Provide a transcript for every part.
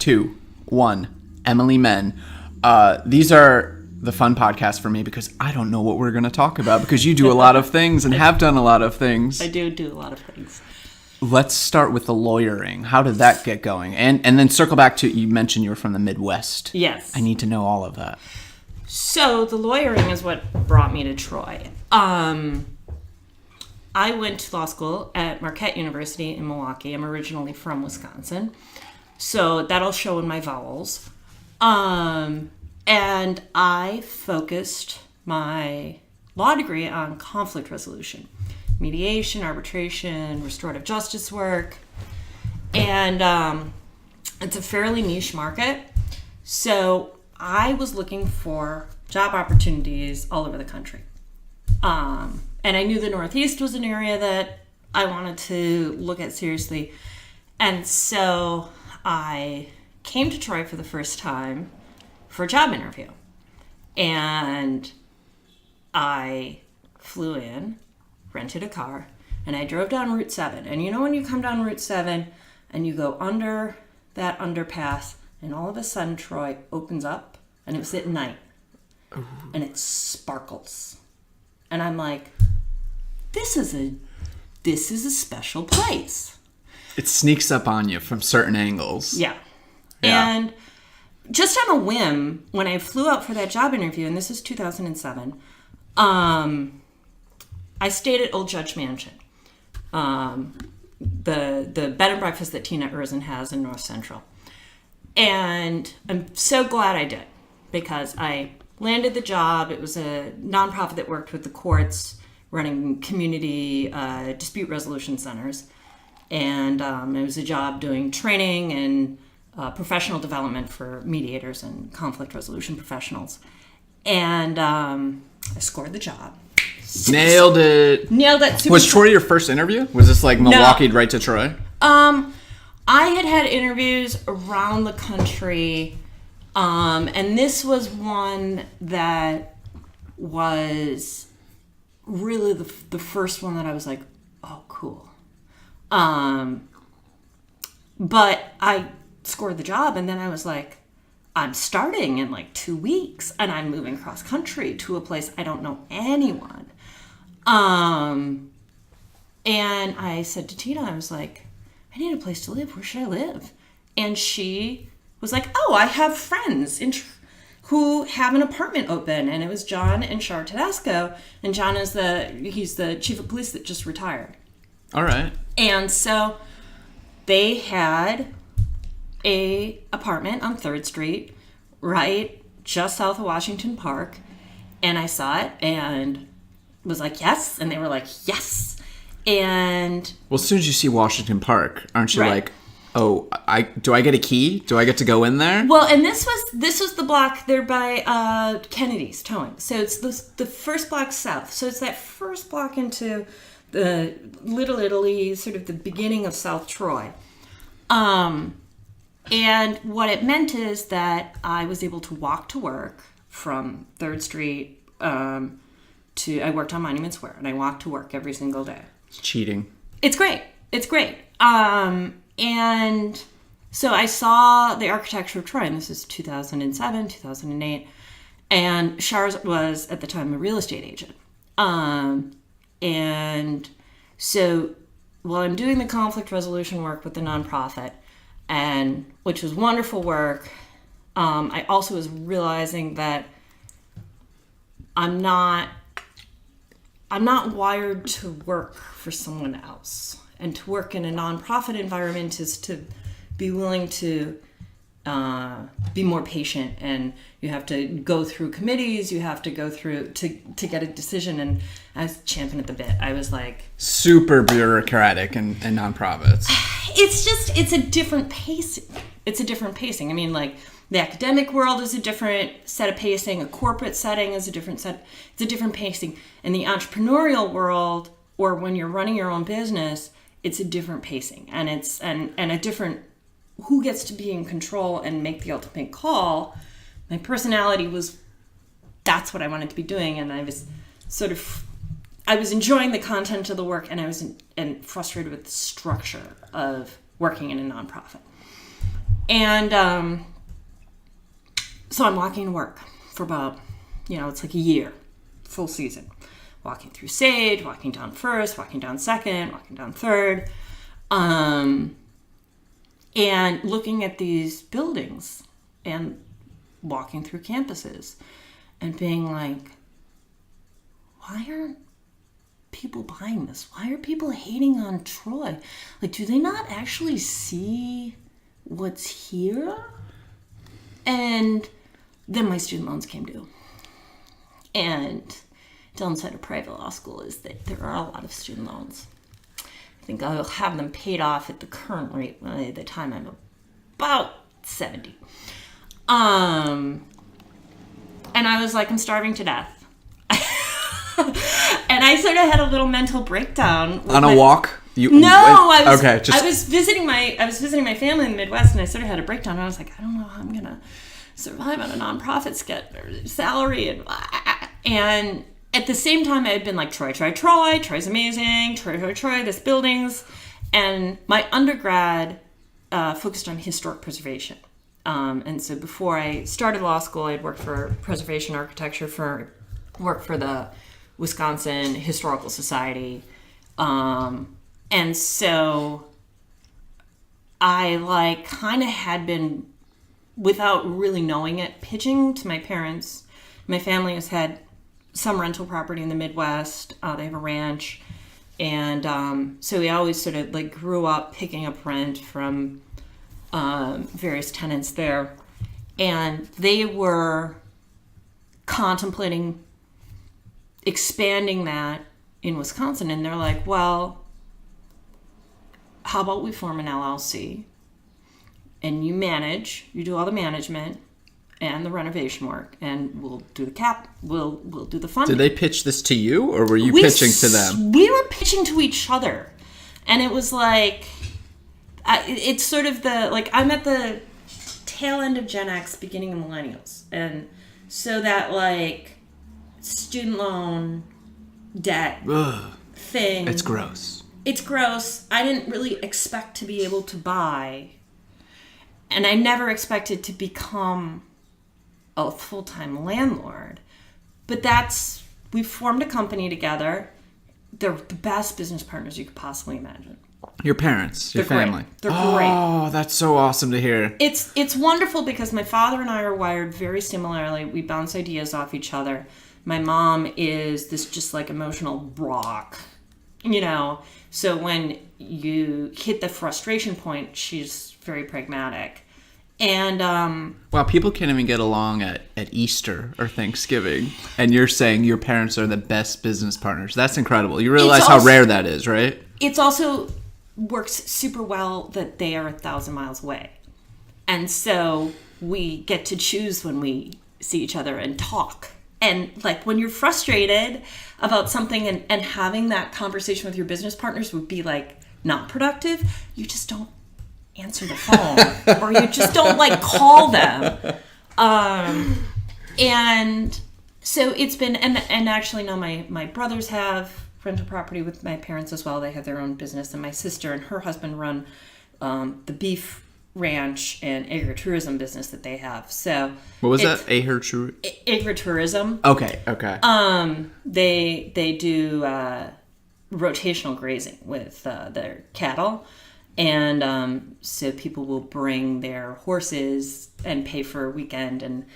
2, 1. Emily Menn. These are the fun podcasts for me because I don't know what we're going to talk about because you do a lot of things and have done a lot of things. I do a lot of things. Let's start with the lawyering. How did that get going? And then circle back to, you mentioned you were from the Midwest. Yes. I need to know all of that. So the lawyering is what brought me to Troy. I went to law school at Marquette University in Milwaukee. I'm originally from Wisconsin. So that'll show in my vowels. And I focused my law degree on conflict resolution. Mediation, arbitration, restorative justice work. And it's a fairly niche market. So I was looking for job opportunities all over the country. And I knew the Northeast was an area that I wanted to look at seriously. And so I came to Troy for the first time for a job interview. And I flew in, rented a car, and I drove down Route 7. And you know when you come down Route 7 and you go under that underpass and all of a sudden Troy opens up and it was at night and it sparkles. And I'm like, this is a special place. It sneaks up on you from certain angles. Yeah. And just on a whim, when I flew out for that job interview, and this is 2007, I stayed at Old Judge Mansion, the bed and breakfast that Tina Erzin has in North Central. And I'm so glad I did, because I landed the job. It was a nonprofit that worked with the courts, running community dispute resolution centers. And it was a job doing training and professional development for mediators and conflict resolution professionals. And I scored the job. Nailed it. Was Troy your first interview? Was this like Milwaukee right to Troy? I had interviews around the country, and this was one that was really the first one that I was like, oh, cool. But I scored the job, and then I was like, I'm starting in like 2 weeks, and I'm moving cross country to a place I don't know anyone. And I said to Tina, I was like, I need a place to live. Where should I live? And she was like, oh, I have friends who have an apartment open. And it was John and Char Tedesco. And John is he's the chief of police that just retired. All right. And so they had a apartment on 3rd Street, right just south of Washington Park. And I saw it and was like, yes. And they were like, yes. And well, as soon as you see Washington Park, aren't you like, oh, do I get a key? Do I get to go in there? Well, and this was the block there by Kennedy's Towing. So it's the first block south. So it's that first block into the Little Italy, sort of the beginning of South Troy. And what it meant is that I was able to walk to work from 3rd Street I worked on Monument Square, and I walked to work every single day. It's cheating. It's great. And so I saw the architecture of Troy, and this is 2007, 2008, and Shars was, at the time, a real estate agent. And so while I'm doing the conflict resolution work with the nonprofit, and which was wonderful work, I also was realizing that I'm not wired to work for someone else. And to work in a nonprofit environment is to be willing to be more patient, and you have to go through committees, you have to go through to get a decision. And I was champing at the bit. I was like, super bureaucratic and nonprofits. It's a different pacing. I mean, like, the academic world is a different set of pacing. A corporate setting is a different set. It's a different pacing. In the entrepreneurial world, or when you're running your own business, it's a different pacing, and it's and a different who gets to be in control and make the ultimate call. My personality was, that's what I wanted to be doing, and I was enjoying the content of the work, and I was frustrated with the structure of working in a nonprofit. And so I'm walking to work for about, it's like a year, full season. Walking through Sage, walking down First, walking down Second, walking down Third. And looking at these buildings and walking through campuses and being like, why aren't people buying this? Why are people hating on Troy? Like, do they not actually see what's here? And then my student loans came due. And downside of private law school is that there are a lot of student loans. I think I'll have them paid off at the current rate by the time I'm about 70. And I was like, I'm starving to death. And I sort of had a little mental breakdown. On a walk? I was visiting my family in the Midwest, and I sort of had a breakdown. And I was like, I don't know how I'm gonna survive on a nonprofit salary, and at the same time, I had been like, Troy's amazing, Troy, this buildings. And my undergrad focused on historic preservation. And so before I started law school, I'd worked for preservation architecture worked for the Wisconsin Historical Society. And so I kind of had been, without really knowing it, pitching to my parents. My family has had some rental property in the Midwest. They have a ranch. And so we always sort of grew up picking up rent from various tenants there. And they were contemplating expanding that in Wisconsin. And they're like, well, how about we form an LLC and you do all the management and the renovation work, and we'll do we'll do the funding. Did they pitch this to you, or were you pitching to them? We were pitching to each other. And it was like, it's sort of I'm at the tail end of Gen X, beginning of Millennials. And so that student loan debt thing. It's gross. It's gross. I didn't really expect to be able to buy. And I never expected to become a full-time landlord. But we formed a company together. They're the best business partners you could possibly imagine. Your parents, your family. They're great. Oh, that's so awesome to hear. It's wonderful because my father and I are wired very similarly. We bounce ideas off each other. My mom is this just emotional rock, So when you hit the frustration point, she's very pragmatic. And wow, people can't even get along at Easter or Thanksgiving, and you're saying your parents are the best business partners. That's incredible. You realize how rare that is, right? It's also works super well that they are 1,000 miles away, and so we get to choose when we see each other and talk. And when you're frustrated about something and having that conversation with your business partners would be not productive, you just don't answer the phone or you just don't call them. And so it's been, and actually now my brothers have rental property with my parents as well. They have their own business, and my sister and her husband run the beef ranch and agritourism business that they have. So what was that? Agritourism. Okay. They do rotational grazing with their cattle. And so people will bring their horses and pay for a weekend and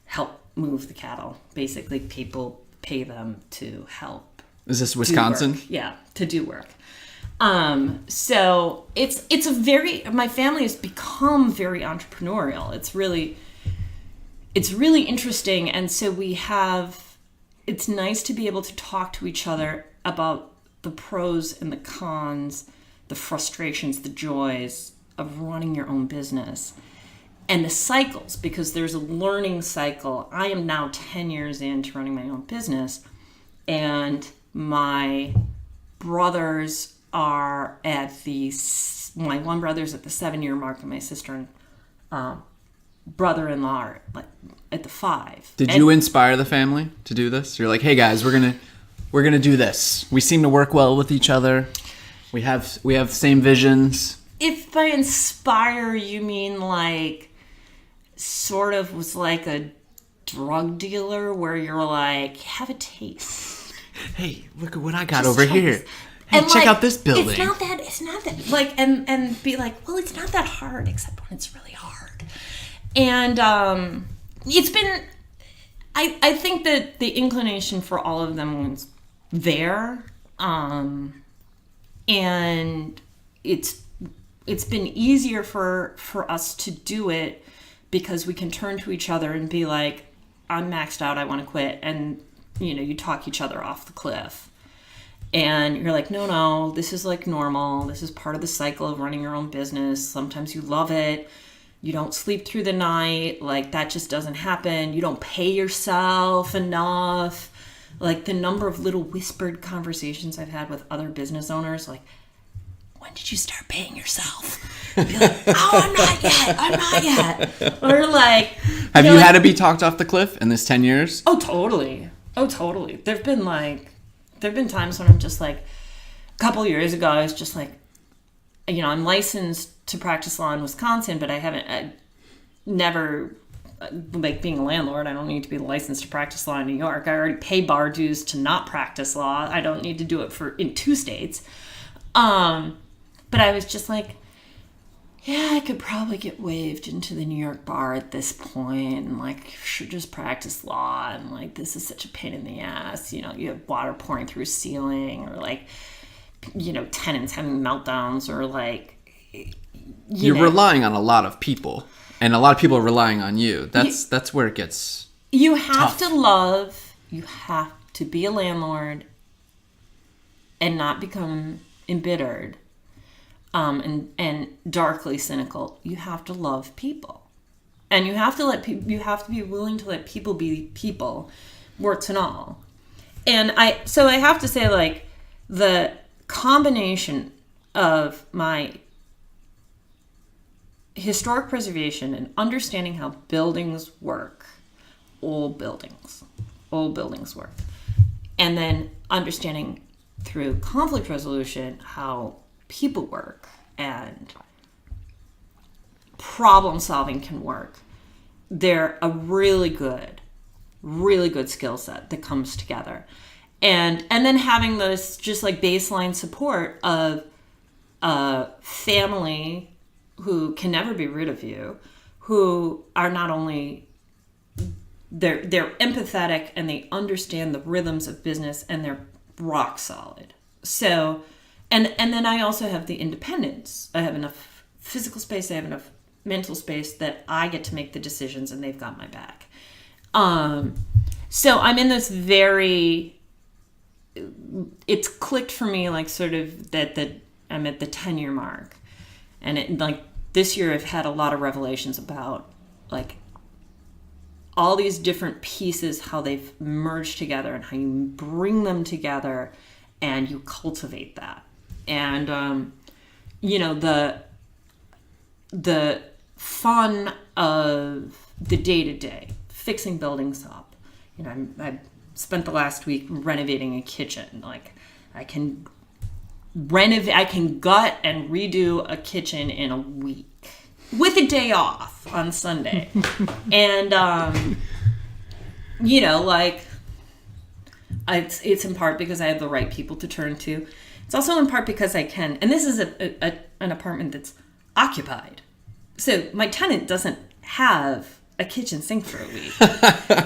help move the cattle. Basically, people pay them to help. Is this Wisconsin? Yeah, to do work. So my family has become very entrepreneurial. It's really interesting. And so it's nice to be able to talk to each other about the pros and the cons, the frustrations, the joys of running your own business, and the cycles, because there's a learning cycle. I am now 10 years into running my own business, and my brothers are my one brother's at the 7-year mark, and my sister and brother-in-law are at the 5. Did you inspire the family to do this? You're like, hey guys, we're gonna do this. We seem to work well with each other. We have same visions. if by inspire you mean like sort of was like a drug dealer where you're like, have a taste. Hey, look at what I got Just over try here. this. Hey, And, check like, out this building. It's not that like and be like, well, it's not that hard except when it's really hard. And it's been I think that the inclination for all of them was there. And it's been easier for us to do it because we can turn to each other and be like, I'm maxed out, I want to quit. And, you talk each other off the cliff. And you're like, no, this is like normal. This is part of the cycle of running your own business. Sometimes you love it. You don't sleep through the night. Like, that just doesn't happen. You don't pay yourself enough. Like, the number of little whispered conversations I've had with other business owners, like, when did you start paying yourself? Be like, oh, I'm not yet. Or like... Have you had to be talked off the cliff in this 10 years? Oh, totally. There've been times when I'm just like, a couple years ago, I was just like, I'm licensed to practice law in Wisconsin, but I never, like being a landlord, I don't need to be licensed to practice law in New York. I already pay bar dues to not practice law. I don't need to do it in 2 states. But I was just like, yeah, I could probably get waived into the New York bar at this point, and like, should just practice law, and like, this is such a pain in the ass. You have water pouring through a ceiling, or like, tenants having meltdowns, or like, You're relying on a lot of people, and a lot of people are relying on you. That's where it gets You have tough. you have to be a landlord and not become embittered. And darkly cynical. You have to love people, and you have to you have to be willing to let people be people, warts and all. And I have to say, like, the combination of my historic preservation and understanding how buildings work, old buildings work, and then understanding through conflict resolution how people work and problem solving can work. They're a really good skill set that comes together. And then having this just like baseline support of a family who can never be rid of you, who are not only they're empathetic and they understand the rhythms of business and they're rock solid. So And then I also have the independence. I have enough physical space, I have enough mental space that I get to make the decisions and they've got my back. So I'm in this it's clicked for me, like, sort of that I'm at the 10-year mark. And it, like, this year I've had a lot of revelations about, like, all these different pieces, how they've merged together and how you bring them together and you cultivate that. And, the fun of the day-to-day, fixing buildings up. I spent the last week renovating a kitchen. Like, I can gut and redo a kitchen in a week with a day off on Sunday. And, it's in part because I have the right people to turn to. It's also in part because I can, and this is an apartment that's occupied. So my tenant doesn't have a kitchen sink for a week.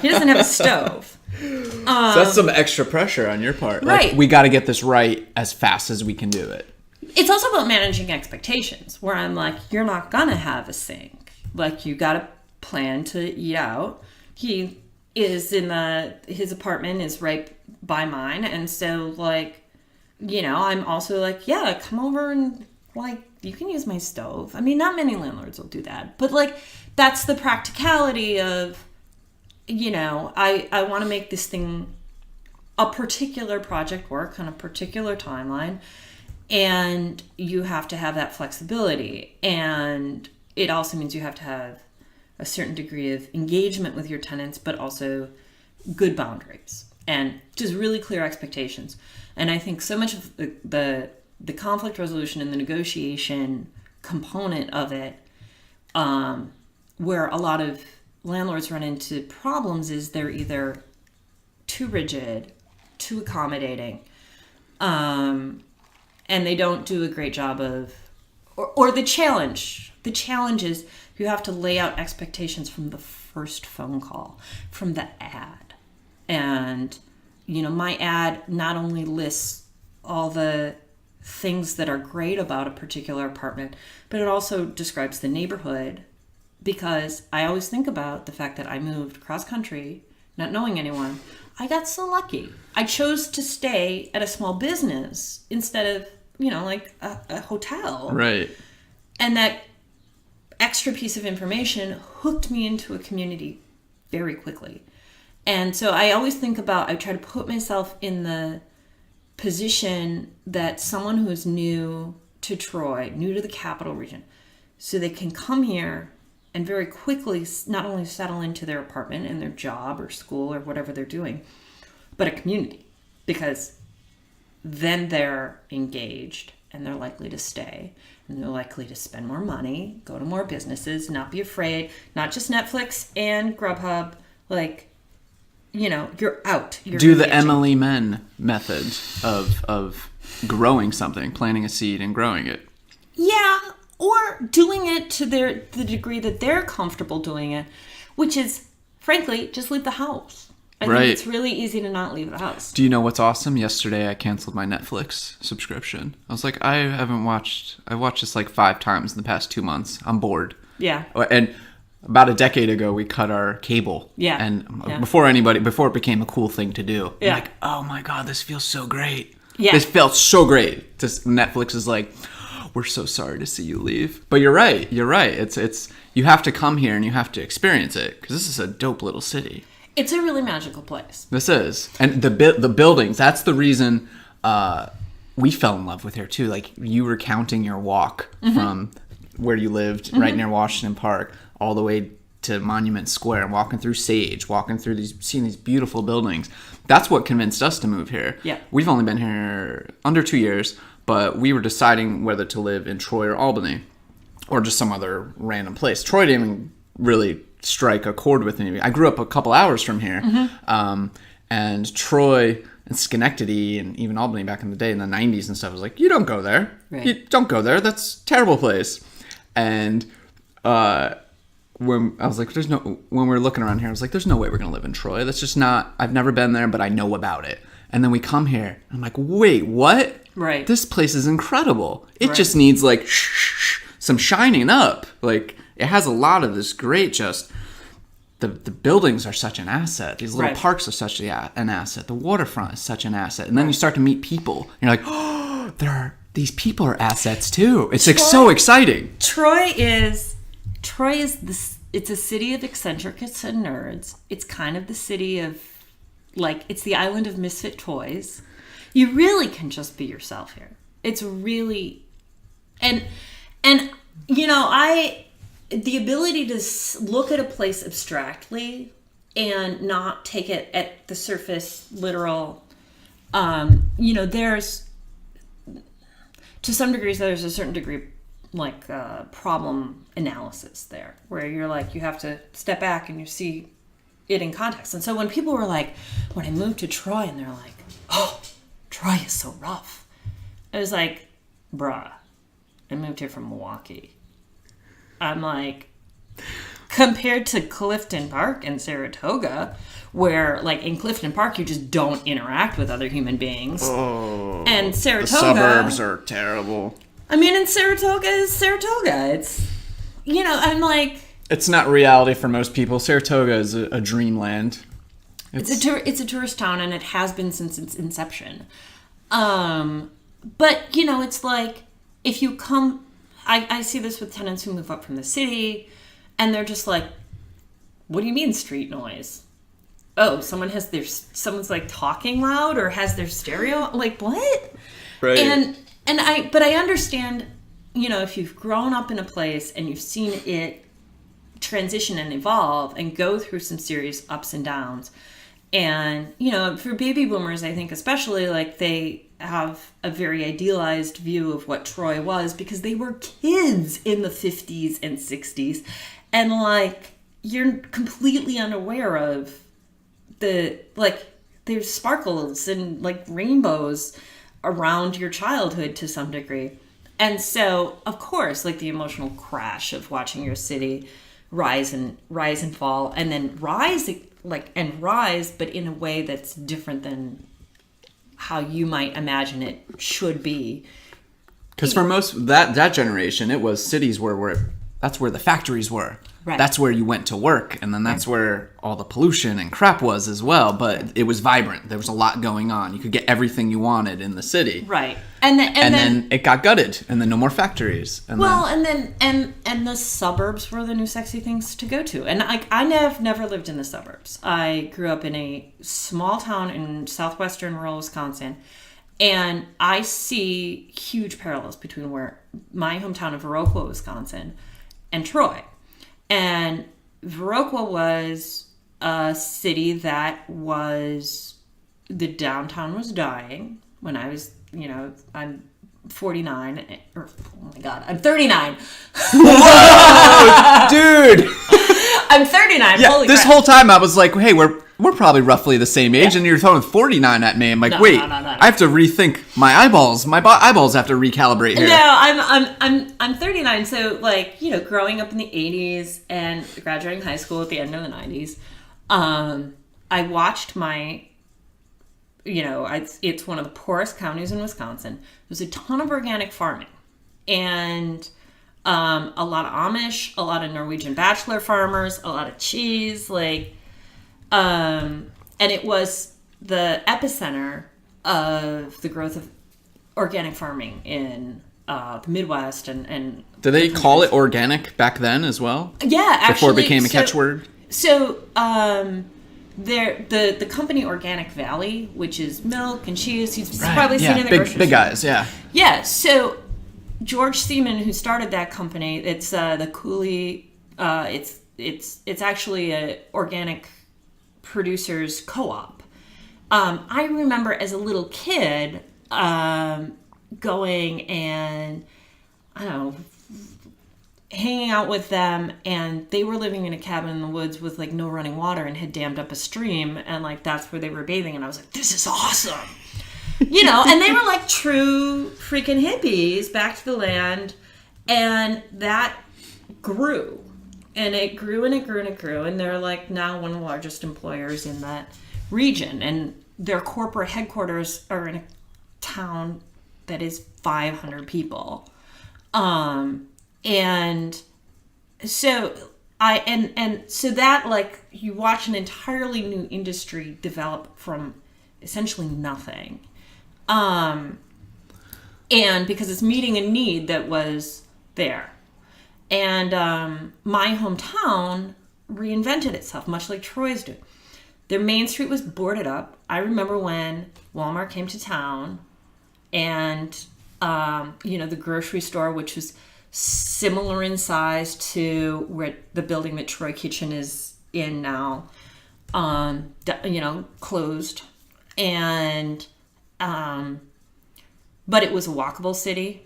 He doesn't have a stove. So that's some extra pressure on your part. Right. Like, we got to get this right as fast as we can do it. It's also about managing expectations, where I'm like, you're not going to have a sink. Like, you got to plan to eat out. He is his apartment is right by mine. And so, like, I'm also like, yeah, come over and, like, you can use my stove. I mean, not many landlords will do that. But, like, that's the practicality of, I want to make this thing, a particular project work on a particular timeline. And you have to have that flexibility. And it also means you have to have a certain degree of engagement with your tenants, but also good boundaries and just really clear expectations. And I think so much of the conflict resolution and the negotiation component of it, where a lot of landlords run into problems, is they're either too rigid, too accommodating, and they don't do a great job of, or the challenge is you have to lay out expectations from the first phone call, from the ad. And, my ad not only lists all the things that are great about a particular apartment, but it also describes the neighborhood, because I always think about the fact that I moved cross country, not knowing anyone. I got so lucky. I chose to stay at a small business instead of, like a hotel. Right. And that extra piece of information hooked me into a community very quickly. And so I always think about, I try to put myself in the position that someone who's new to Troy, new to the capital region, so they can come here and very quickly not only settle into their apartment and their job or school or whatever they're doing, but a community, because then they're engaged and they're likely to stay and they're likely to spend more money, go to more businesses, not be afraid, not just Netflix and Grubhub, you're out. You're Do the engaging. Emily Menn method of growing something, planting a seed and growing it. Yeah, or doing it to the degree that they're comfortable doing it, which is, frankly, just leave the house. I think it's really easy to not leave the house. Do you know what's awesome? Yesterday I canceled my Netflix subscription. I was like, I watched this like 5 times in the past 2 months. I'm bored. Yeah. And about a decade ago, we cut our cable. Yeah. And Yeah. before it became a cool thing to do. Yeah. I'm like, oh my God, this feels so great. Yeah. This felt so great. Netflix is like, we're so sorry to see you leave. But you're right. It's you have to come here and you have to experience it, because this is a dope little city. It's a really magical place. This is. And the buildings, that's the reason we fell in love with here too. Like, you were counting your walk from where you lived, right near Washington Park, all the way to Monument Square, and walking through Sage, seeing these beautiful buildings. That's what convinced us to move here. Yeah. We've only been here under 2 years, but we were deciding whether to live in Troy or Albany, or just some other random place. Troy didn't even really strike a chord with me. I grew up a couple hours from here, and Troy and Schenectady and even Albany back in the day in the 90s and stuff was like, you don't go there. Right. You don't go there. That's a terrible place. And when I was like, when we were looking around here, I was like, there's no way we're going to live in Troy. That's just not, I've never been there, but I know about it. And then we come here, and I'm like, wait, what? Right. This place is incredible. It just needs like some shining up. Like, it has a lot of this great the buildings are such an asset. These little parks are such an asset. The waterfront is such an asset. And then you start to meet people. And you're like, oh, these people are assets too. It's like so exciting. Troy is this. It's a city of eccentrics and nerds. It's kind of the city of, like, it's the island of misfit toys. You really can just be yourself here. It's really, and the ability to look at a place abstractly and not take it at the surface literal. There's, to some degrees, there's a certain degree like problem analysis there, where you're like, you have to step back and you see it in context. And so when people were like, when I moved to Troy, and they're like, oh, Troy is so rough, I was like, bruh, I moved here from Milwaukee. I'm like, compared to Clifton Park and Saratoga, where, like, in Clifton Park, you just don't interact with other human beings. Oh, and Saratoga, the suburbs are terrible. I mean, and Saratoga is Saratoga. It's, I'm like, it's not reality for most people. Saratoga is a dreamland. It's a tourist town, and it has been since its inception. But, it's like, if you come, I see this with tenants who move up from the city, and they're just like, what do you mean street noise? Oh, someone's like talking loud or has their stereo, like, what? Right. But I understand, if you've grown up in a place and you've seen it transition and evolve and go through some serious ups and downs, And, for baby boomers, I think especially, like, they have a very idealized view of what Troy was because they were kids in the 50s and 60s. And, like, you're completely unaware of there's sparkles and, like, rainbows around your childhood to some degree. And so, of course, like, the emotional crash of watching your city rise and fall, and then rise, but in a way that's different than how you might imagine it should be. Because for most that generation, it was cities that's where the factories were. Right. That's where you went to work, and then that's where all the pollution and crap was as well. But it was vibrant. There was a lot going on. You could get everything you wanted in the city. Right. And then it got gutted, and then no more factories. And the suburbs were the new sexy things to go to. And I've never lived in the suburbs. I grew up in a small town in southwestern rural Wisconsin, and I see huge parallels between where my hometown of Viroqua, Wisconsin, and Troy. And Viroqua was a city that the downtown was dying when I was, I'm 49, or, oh my God, I'm 39. Whoa, dude! I'm 39, yeah, holy this crap. whole time I was like, hey, we're probably roughly the same age, and you're throwing 49 at me. I'm like, No. I have to rethink my eyeballs. My eyeballs have to recalibrate here. No, I'm 39. So, like, growing up in the 80s and graduating high school at the end of the 90s, I watched it's one of the poorest counties in Wisconsin. There's a ton of organic farming, and a lot of Amish, a lot of Norwegian bachelor farmers, a lot of cheese, and it was the epicenter of the growth of organic farming in the Midwest and Did they call it organic back then as well? Yeah, actually. Before it became a catchword? So, the company Organic Valley, which is milk and cheese, you've probably seen in the grocery store. Big guys, yeah. Yeah, so George Seaman, who started that company, it's the Cooley, it's actually a organic producers co-op. I remember as a little kid going and, I don't know, hanging out with them, and they were living in a cabin in the woods with, like, no running water and had dammed up a stream, and, like, that's where they were bathing, and I was like, this is awesome! And they were, like, true freaking hippies back to the land, and that grew. And it grew and it grew and it grew, and they're, like, now one of the largest employers in that region, and their corporate headquarters are in a town that is 500 people. And so so that, like, you watch an entirely new industry develop from essentially nothing. And because it's meeting a need that was there. And my hometown reinvented itself, much like Troy's did. Their main street was boarded up. I remember when Walmart came to town, and the grocery store, which was similar in size to where the building that Troy Kitchen is in now, closed. And but it was a walkable city.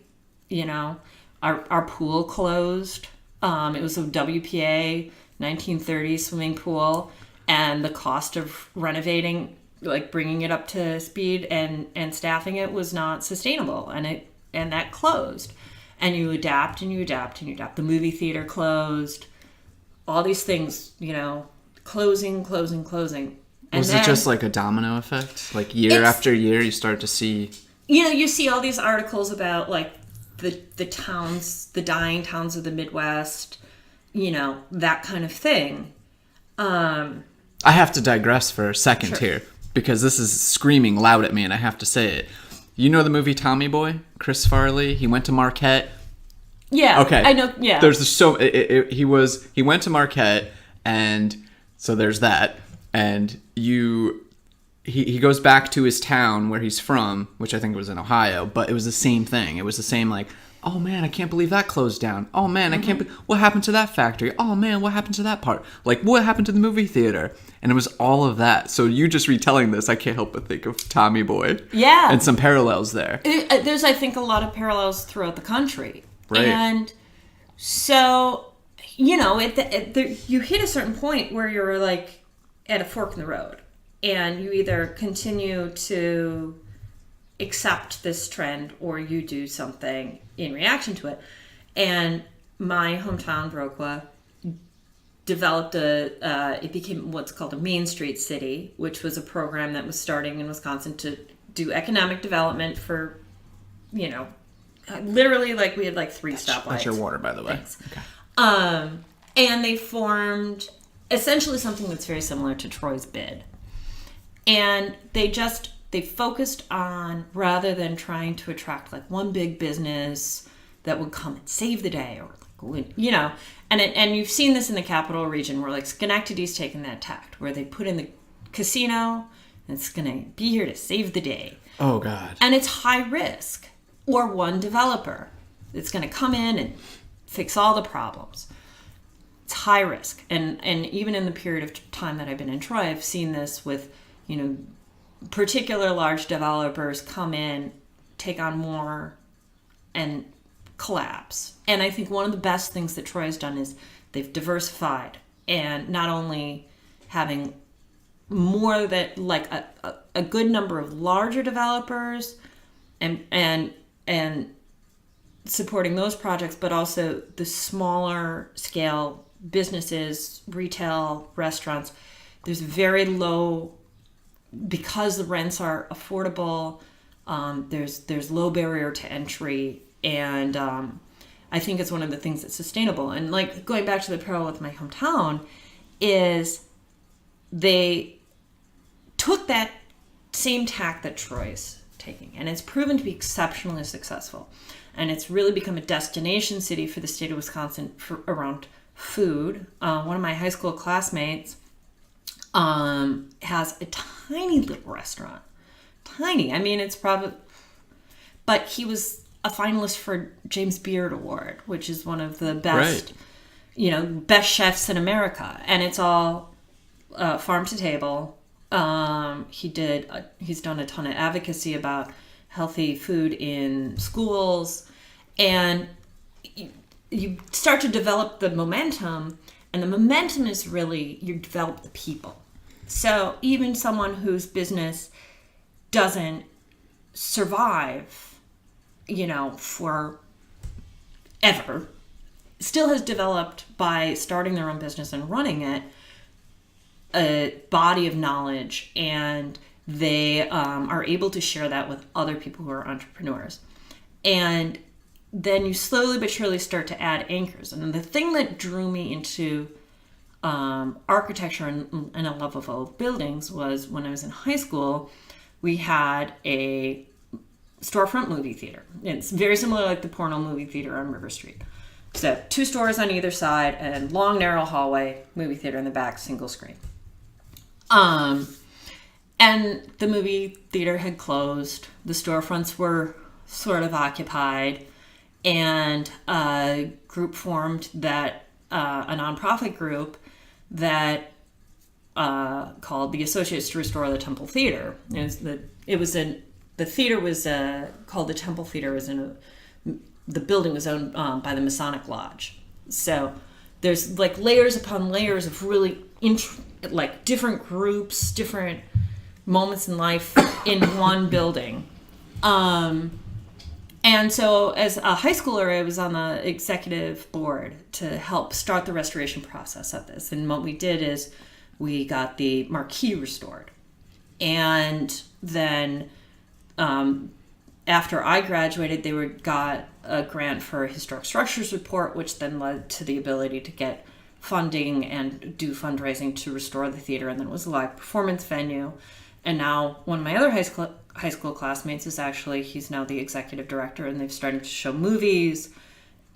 Our pool closed. It was a WPA 1930s swimming pool, and the cost of renovating, like bringing it up to speed and staffing it, was not sustainable, and that closed. And you adapt and you adapt and you adapt. The movie theater closed. All these things, closing. And was it just like a domino effect? Like year after year, you start to see... you see all these articles about, like, the towns, the dying towns of the Midwest, that kind of thing. I have to digress for a second here, because this is screaming loud at me, and I have to say it. You know the movie Tommy Boy? Chris Farley? He went to Marquette. Yeah. Okay. I know. Yeah. There's he went to Marquette, and so there's that, and he goes back to his town where he's from, which I think was in Ohio, but it was the same thing. It was the same, like, oh man, I can't believe that closed down. Oh man, I can't what happened to that factory? Oh man, what happened to that part? Like, what happened to the movie theater? And it was all of that. So you just retelling this, I can't help but think of Tommy Boy. Yeah. And some parallels there. There's, I think, a lot of parallels throughout the country. Right. And so, you know, you hit a certain point where you're like at a fork in the road. And you either continue to accept this trend or you do something in reaction to it. And my hometown, Viroqua, developed it became what's called a Main Street City, which was a program that was starting in Wisconsin to do economic development for, you know, literally, like, we had like 3 stoplights. That's your water, by the way. Thanks. Okay. And they formed essentially something that's very similar to Troy's bid. And they focused on, rather than trying to attract like one big business that would come and save the day, or like, you know, and you've seen this in the capital region where like Schenectady's taken that tact where they put in the casino and it's gonna be here to save the day. Oh God. And it's high risk. Or one developer that's gonna come in and fix all the problems. It's high risk. And even in the period of time that I've been in Troy, I've seen this with, you know, particular large developers come in, take on more, and collapse. And I think one of the best things that Troy has done is they've diversified, and not only having more that like a good number of larger developers and supporting those projects, but also the smaller scale businesses, retail, restaurants. There's very low, because the rents are affordable, there's low barrier to entry, and I think it's one of the things that's sustainable. And like going back to the parallel with my hometown, is they took that same tack that Troy's taking, and it's proven to be exceptionally successful. And it's really become a destination city for the state of Wisconsin around food. One of my high school classmates has a tiny little restaurant. Tiny. I mean, it's probably... But he was a finalist for James Beard Award, which is one of the best, you know, best chefs in America. And it's all farm to table. He's done a ton of advocacy about healthy food in schools, and you start to develop the momentum, and the momentum is really, you develop the people. So even someone whose business doesn't survive, you know, for ever, still has developed, by starting their own business and running it, a body of knowledge, and they are able to share that with other people who are entrepreneurs. And then you slowly but surely start to add anchors. And the thing that drew me into architecture and a love of old buildings was when I was in high school, we had a storefront movie theater. It's very similar like the Porno movie theater on River Street. So 2 stores on either side and long narrow hallway, movie theater in the back, single screen. And the movie theater had closed. The storefronts were sort of occupied, and a group formed that, a nonprofit group that called the Associates to Restore the Temple Theater. The theater was called the Temple Theater. The building was owned by the Masonic Lodge. So there's like layers upon layers of really like different groups, different moments in life in one building. And so as a high schooler, I was on the executive board to help start the restoration process of this. And what we did is we got the marquee restored. And then after I graduated, they got a grant for a historic structures report, which then led to the ability to get funding and do fundraising to restore the theater. And then it was a live performance venue. And now one of my other high school classmates is actually, he's now the executive director, and they've started to show movies,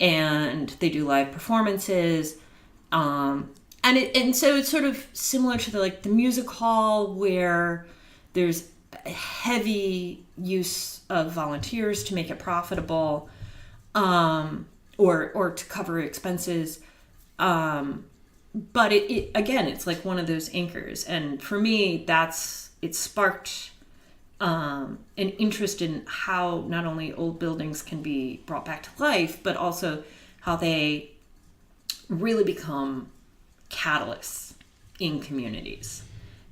and they do live performances. And so it's sort of similar to the music hall, where there's a heavy use of volunteers to make it profitable. or to cover expenses. But it again, it's like one of those anchors. And for me, it sparked an interest in how not only old buildings can be brought back to life, but also how they really become catalysts in communities.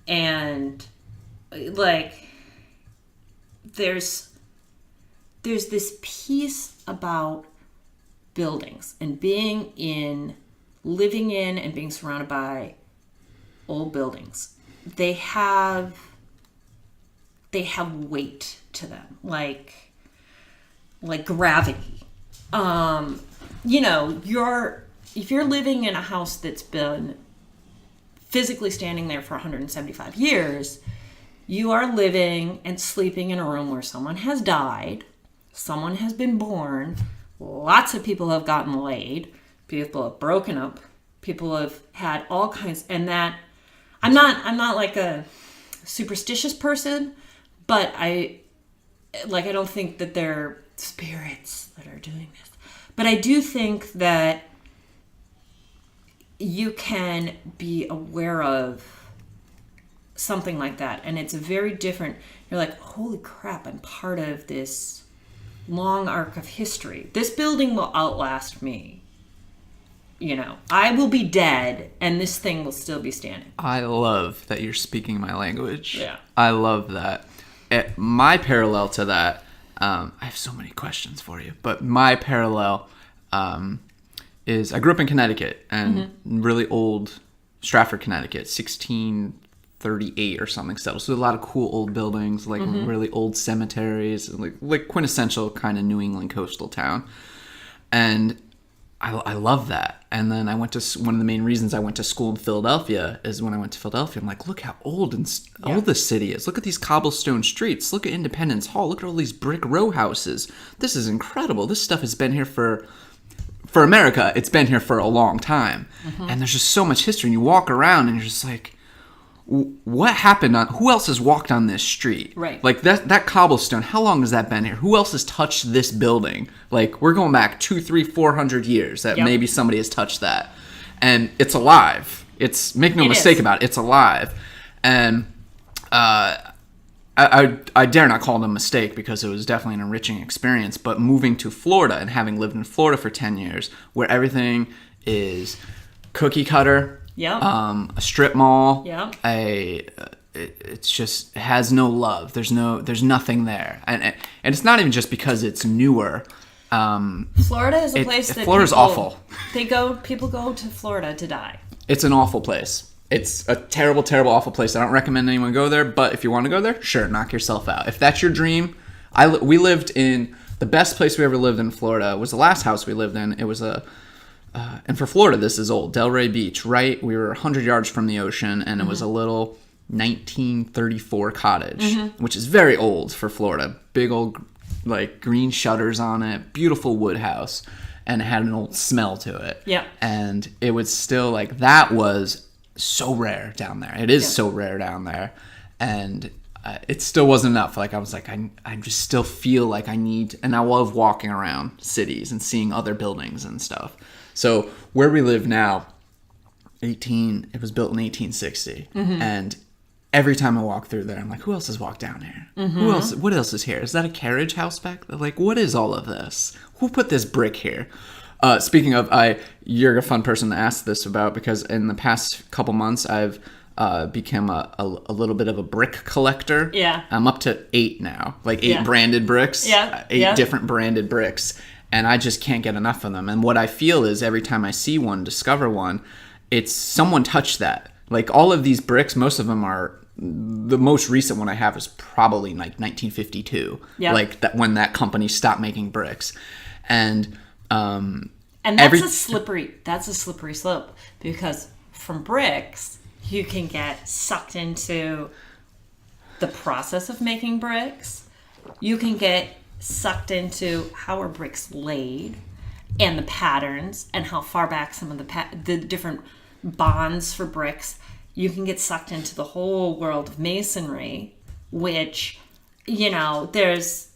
And like, there's this piece about buildings and living in and being surrounded by old buildings. They have weight to them, like gravity. If you're living in a house that's been physically standing there for 175 years, you are living and sleeping in a room where someone has died, someone has been born, lots of people have gotten laid, people have broken up, people have had all kinds, and that I'm not like a superstitious person, but I don't think that they're spirits that are doing this. But I do think that you can be aware of something like that, and it's a very different, you're like, holy crap, I'm part of this long arc of history. This building will outlast me. I will be dead, and this thing will still be standing. I love that you're speaking my language. Yeah. I love that. My parallel to that, I have so many questions for you, but my parallel is I grew up in Connecticut, and really old Stratford, Connecticut, 1638 or something settled. So a lot of cool old buildings, like really old cemeteries, like quintessential kind of New England coastal town. And I love that. And then I went to, one of the main reasons I went to school in Philadelphia is when I went to Philadelphia, I'm like, look how old old this city is. Look at these cobblestone streets. Look at Independence Hall. Look at all these brick row houses. This is incredible. This stuff has been here for America. It's been here for a long time. And there's just so much history. And you walk around and you're just like, what happened who else has walked on this street? Right. Like that cobblestone, how long has that been here? Who else has touched this building? Like, we're going back 200, 300, 400 yeyears that maybe somebody has touched that. And it's alive. Make no mistake about it. It's alive. And I dare not call it a mistake, because it was definitely an enriching experience. But moving to Florida and having lived in Florida for 10 years, where everything is cookie cutter, a strip mall, it just has no love. There's nothing there, and it's not even just because it's newer. Florida is a place that Florida's awful. People go to Florida to die. It's an awful place. It's a terrible, terrible, awful place. I don't recommend anyone go there, but if you want to go there, sure, knock yourself out. If that's your dream, we lived in the best place we ever lived in Florida was the last house we lived in. It was and for Florida, this is old, Delray Beach, right? We were 100 yards from the ocean, and it was a little 1934 cottage, which is very old for Florida. Big old, like, green shutters on it, beautiful wood house, and it had an old smell to it. Yeah. And it was still, like, that was so rare down there. It is so rare down there. And it still wasn't enough. Like, I was like, I just still feel like I need, and I love walking around cities and seeing other buildings and stuff. So where we live now, it was built in 1860. And every time I walk through there, I'm like, who else has walked down here? What else is here? Is that a carriage house back there? Like, what is all of this? Who put this brick here? Speaking of, you're a fun person to ask this about, because in the past couple months, I've become a little bit of a brick collector. Yeah. I'm up to 8 now, like 8 branded bricks. Yeah. 8 different branded bricks. And I just can't get enough of them. And what I feel is every time I see one, discover one, it's someone touched that. Like, all of these bricks, most of them are, the most recent one I have is probably like 1952. Yeah. Like, that when that company stopped making bricks. And that's a slippery slope, because from bricks, you can get sucked into the process of making bricks. You can get sucked into how are bricks laid, and the patterns, and how far back some of the different bonds for bricks. You can get sucked into the whole world of masonry, which, there's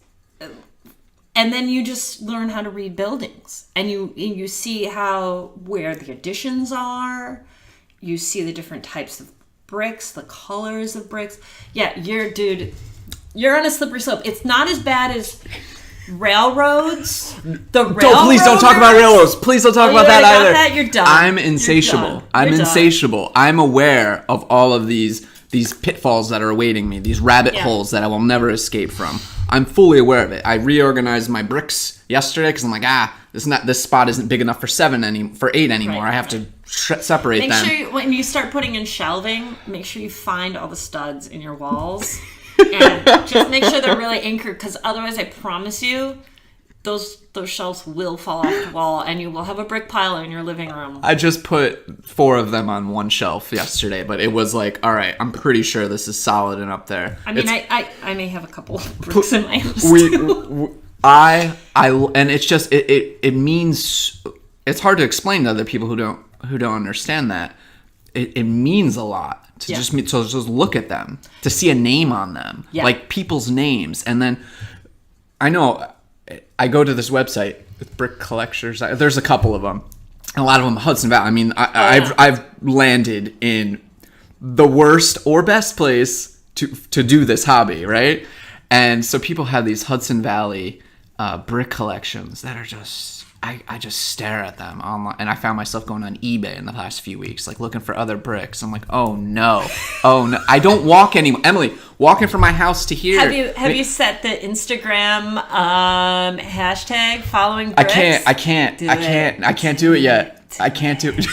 And then you just learn how to read buildings, and you see where the additions are. You see the different types of bricks, the colors of bricks. Yeah, you're on a slippery slope. It's not as bad as railroads. Please don't talk about railroads. Please don't talk about that either. That? You're done. I'm insatiable. I'm insatiable. I'm aware of all of these pitfalls that are awaiting me, these rabbit holes that I will never escape from. I'm fully aware of it. I reorganized my bricks yesterday because I'm like, this spot isn't big enough for 8 anymore. Right. I have to separate them. Make sure when you start putting in shelving, make sure you find all the studs in your walls. And just make sure they're really anchored, because otherwise, I promise you, those shelves will fall off the wall, and you will have a brick pile in your living room. I just put 4 of them on one shelf yesterday, but it was like, all right, I'm pretty sure this is solid and up there. I mean, I may have a couple of bricks in my house too. And it's just it means, it's hard to explain to other people who don't understand that. It means a lot. To just look at them, to see a name on them, like people's names. And then I know I go to this website with brick collectors. There's a couple of them. A lot of them Hudson Valley. I mean, I've landed in the worst or best place to do this hobby, right? And so people have these Hudson Valley brick collections that are just, I just stare at them online, and I found myself going on eBay in the last few weeks, like looking for other bricks. I'm like, oh no, I don't walk anymore. Emily, walking from my house to here. Have you set the Instagram hashtag following bricks? I can't do it yet. I can't do it.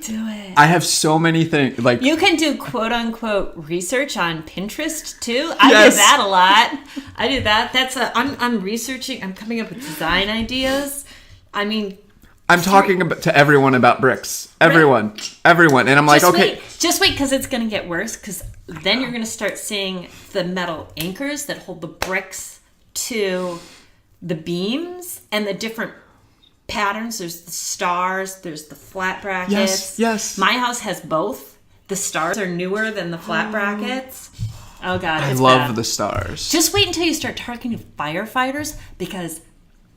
Do it. I have so many things. Like, you can do quote unquote research on Pinterest too. I do that a lot. I do that. I'm researching. I'm coming up with design ideas. I mean, I'm talking to everyone about bricks. Everyone, and I'm like, okay, just wait, because it's gonna get worse. Because then you're gonna start seeing the metal anchors that hold the bricks to the beams and the different patterns. There's the stars, there's the flat brackets. Yes. My house has both. The stars are newer than the flat brackets. Oh god, I love the stars. Just wait until you start talking to firefighters, because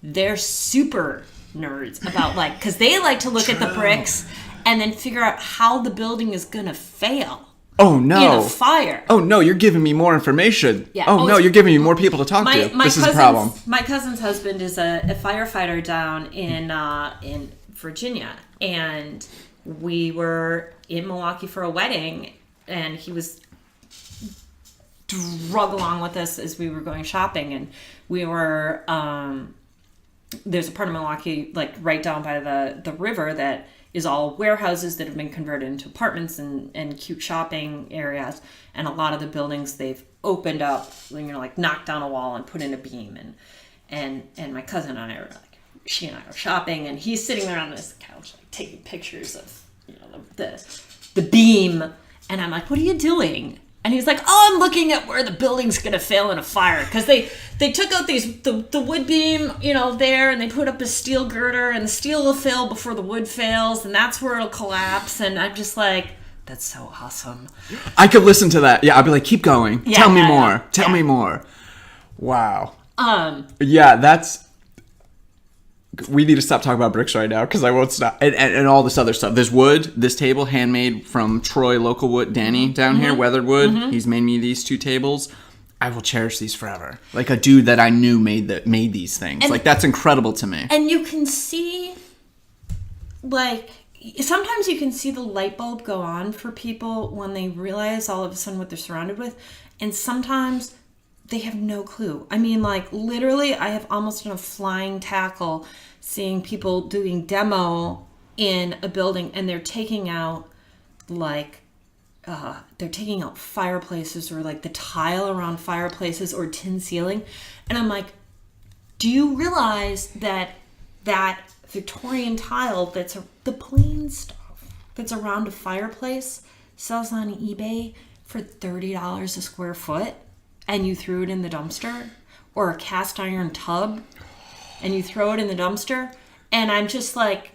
they're super nerds about, like, because they like to look at the bricks and then figure out how the building is gonna fail. Oh no! In a fire. Oh no! You're giving me more information. Yeah. Oh no! You're giving me more people to talk to. This is a problem. My cousin's husband is a firefighter down in Virginia, and we were in Milwaukee for a wedding, and he was drug along with us as we were going shopping, and we were there's a part of Milwaukee, like right down by the river, that is all warehouses that have been converted into apartments and cute shopping areas. And a lot of the buildings they've opened up, like knocked down a wall and put in a beam. And my cousin and I were like, she and I were shopping, and he's sitting there on this couch, like taking pictures of, the beam. And I'm like, what are you doing? And he's like, oh, I'm looking at where the building's going to fail in a fire. Because they took out the wood beam, there, and they put up a steel girder, and the steel will fail before the wood fails, and that's where it'll collapse. And I'm just like, that's so awesome. I could listen to that. Yeah, I'd be like, keep going. Tell me more. Tell me more. Wow. Yeah, that's... We need to stop talking about bricks right now, because I won't stop. And all this other stuff. There's wood. This table, handmade from Troy, local wood. Danny down here, weathered wood. He's made me these 2 tables. I will cherish these forever. Like a dude that I knew made these things. And, like, that's incredible to me. And you can see, like, sometimes you can see the light bulb go on for people when they realize all of a sudden what they're surrounded with. And sometimes they have no clue. I mean, like, literally, I have almost done a flying tackle seeing people doing demo in a building, and they're taking out, like, fireplaces, or, like, the tile around fireplaces, or tin ceiling. And I'm like, do you realize that Victorian tile that's the plain stuff that's around a fireplace sells on eBay for $30 a square foot? And you threw it in the dumpster? Or a cast iron tub, and you throw it in the dumpster? And I'm just like,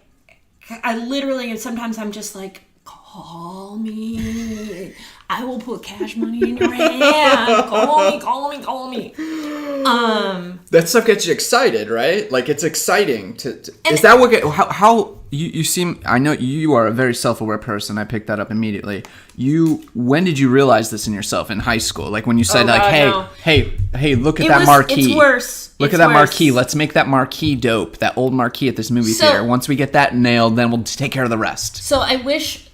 sometimes I'm just like, call me. I will put cash money in your hand. Call me. That stuff gets you excited, right? Like, it's exciting is that what how you seem, I know you are a very self-aware person. I picked that up immediately. When did you realize this in yourself? In high school? Like when you said hey, look at that marquee. It's worse. Look at that marquee. Let's make that marquee dope. That old marquee at this movie theater. Once we get that nailed, then we'll take care of the rest. So I wish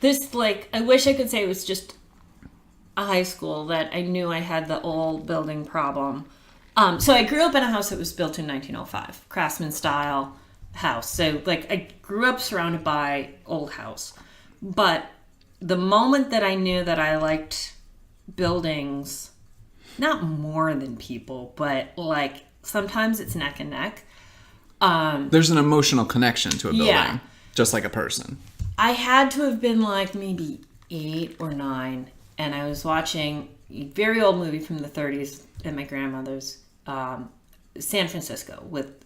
I could say it was just a high school that I knew I had the old building problem. So I grew up in a house that was built in 1905, craftsman style house. So like I grew up surrounded by old house. But the moment that I knew that I liked buildings, not more than people, but like sometimes it's neck and neck. There's an emotional connection to a building, just like a person. I had to have been like maybe 8 or 9, and I was watching a very old movie from the 30s at my grandmother's, San Francisco, with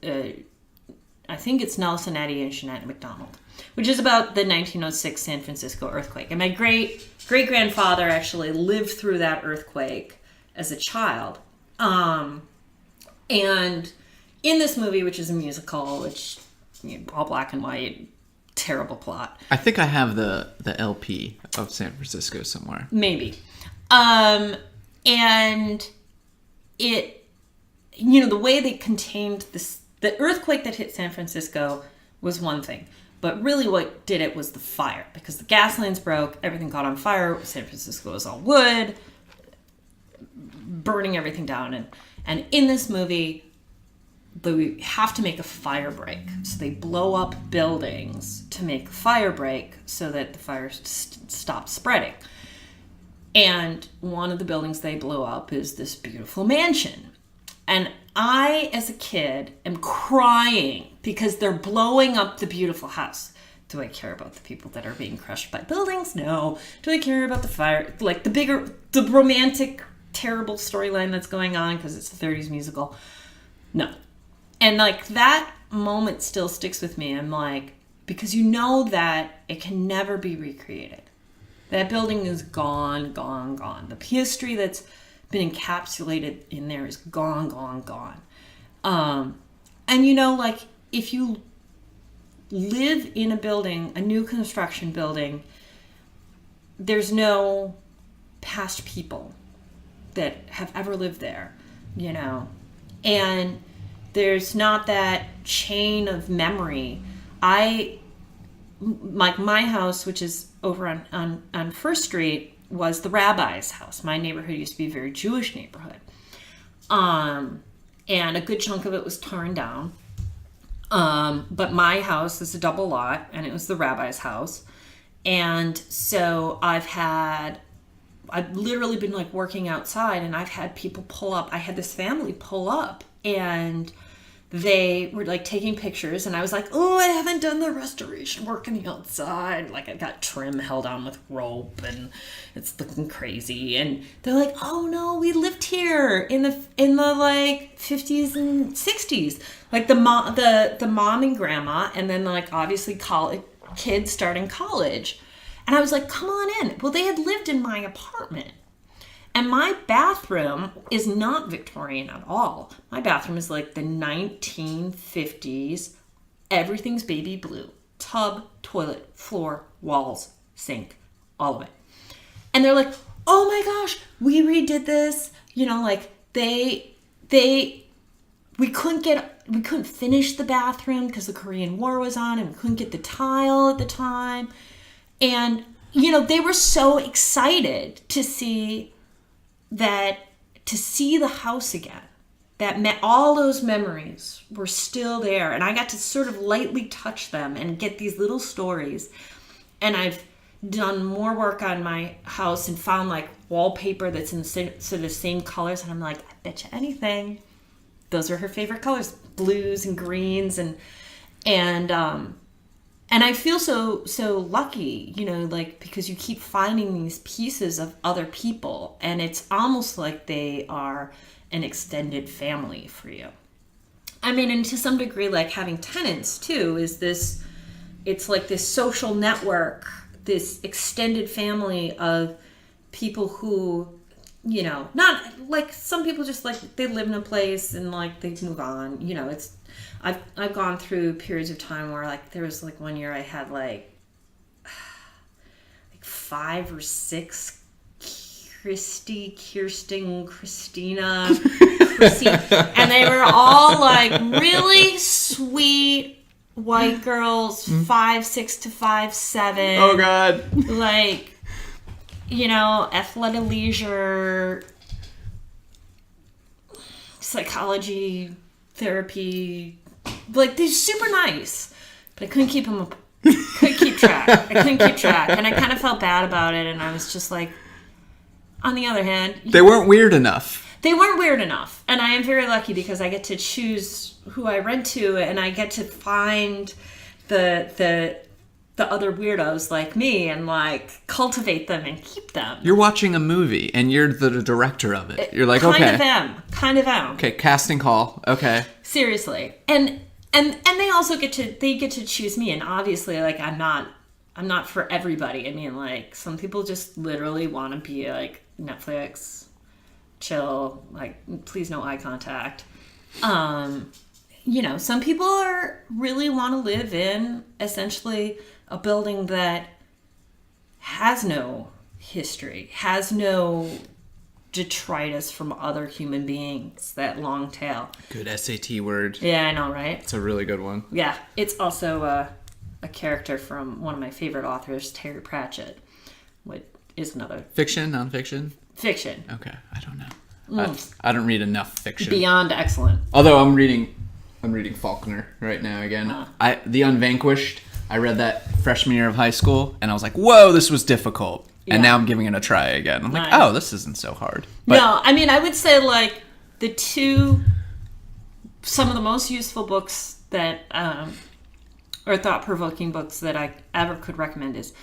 I think it's Nelson Eddy and Jeanette MacDonald, which is about the 1906 San Francisco earthquake. And my great-grandfather actually lived through that earthquake as a child. And in this movie, which is a musical, which all black and white, terrible plot. I think I have the LP of San Francisco somewhere. Maybe. And it, the way they contained the earthquake that hit San Francisco was one thing. But really what did it was the fire. Because the gas lines broke, everything caught on fire. San Francisco was all wood, burning everything down. And in this movie, they have to make a fire break. So they blow up buildings to make a fire break so that the fire stops spreading. And one of the buildings they blow up is this beautiful mansion. And I, as a kid, am crying because they're blowing up the beautiful house. Do I care about the people that are being crushed by buildings? No. Do I care about the fire? Like the romantic, terrible storyline that's going on because it's a 30s musical? No. And like that moment still sticks with me. I'm like, because you know that it can never be recreated. That building is gone, gone, gone. The history that's been encapsulated in there is gone, gone, gone. And like if you live in a building, a new construction building, there's no past people that have ever lived there, and there's not that chain of memory. Like my house, which is over on First Street, was the rabbi's house. My neighborhood used to be a very Jewish neighborhood. And a good chunk of it was torn down. But my house is a double lot, and it was the rabbi's house. And so I've literally been like working outside, and I've had people pull up. I had this family pull up, and they were like taking pictures, and I was like, oh, I haven't done the restoration work in the outside. Like I got trim held on with rope and it's looking crazy. And they're like, oh no, we lived here in the like 50s and 60s. Like the mom and grandma, and then like obviously kids starting college. And I was like, come on in. Well, they had lived in my apartment. And my bathroom is not Victorian at all. My bathroom is like the 1950s. Everything's baby blue. Tub, toilet, floor, walls, sink, all of it. And they're like, oh my gosh, we redid this. Like we couldn't finish the bathroom because the Korean War was on, and we couldn't get the tile at the time. And, they were so excited to see the house again, that all those memories were still there, and I got to sort of lightly touch them and get these little stories. And I've done more work on my house and found like wallpaper that's in sort of same colors, and I'm like, I bet you anything those are her favorite colors, blues and greens, and I feel so lucky, like, because you keep finding these pieces of other people, and it's almost like they are an extended family for you. I mean, and to some degree, like having tenants too, it's like this social network, this extended family of people who not like some people just like they live in a place and like they move on. It's I've gone through periods of time where like there was like one year I had like 5 or 6 Kirsten, Christina, and they were all like really sweet white girls, 5'6" to 5'7". Oh God! Like, athletic leisure, psychology, therapy. Like, they're super nice, but I couldn't keep them up. Couldn't keep track. And I kind of felt bad about it, and I was just like, on the other hand, they weren't weird enough. And I am very lucky because I get to choose who I rent to, and I get to find the other weirdos like me and like cultivate them and keep them. You're watching a movie and you're the director of it. You're like, kind of am. Okay, casting call. Okay. Seriously. And they also get to choose me, and obviously like I'm not for everybody. I mean, like some people just literally want to be like Netflix, chill, like please no eye contact. Some people really want to live in essentially a building that has no history, has no detritus from other human beings, that long tail. Good SAT word. Yeah, I know, right? It's a really good one. Yeah, it's also a character from one of my favorite authors, Terry Pratchett, which is another... Fiction, nonfiction? Fiction. Okay, I don't know. I don't read enough fiction. Beyond excellent. Although I'm reading Faulkner right now again. The Unvanquished, I read that freshman year of high school, and I was like, whoa, this was difficult. And now I'm giving it a try again. I'm like, oh, this isn't so hard. But, no, I mean, I would say like some of the most useful books that, or thought-provoking books that I ever could recommend is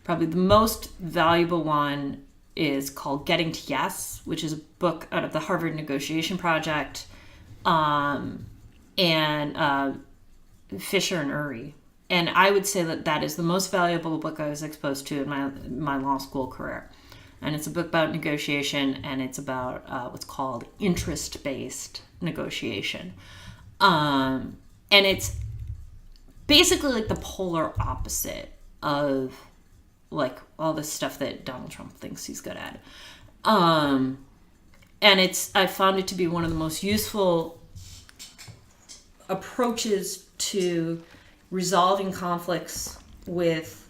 probably the most valuable one is called Getting to Yes, which is a book out of the Harvard Negotiation Project, and Fisher and Uri. And I would say that is the most valuable book I was exposed to in my law school career. And it's a book about negotiation, and it's about what's called interest-based negotiation. And it's basically like the polar opposite of like all the stuff that Donald Trump thinks he's good at. And I found it to be one of the most useful approaches to resolving conflicts with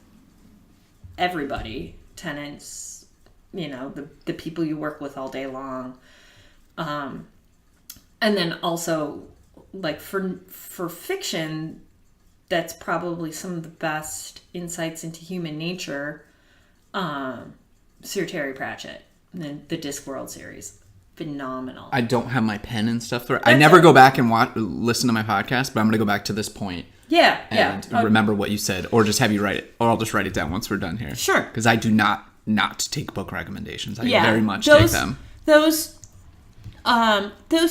everybody, tenants, the people you work with all day long. And then also, like, for fiction, that's probably some of the best insights into human nature. Sir Terry Pratchett, the Discworld series. Phenomenal. I don't have my pen and stuff. I never go back and listen to my podcast, but I'm going to go back to this point. And remember what you said, or just have you write it, or I'll just write it down once we're done here. Sure. Because I do not take book recommendations. I very much take them. Those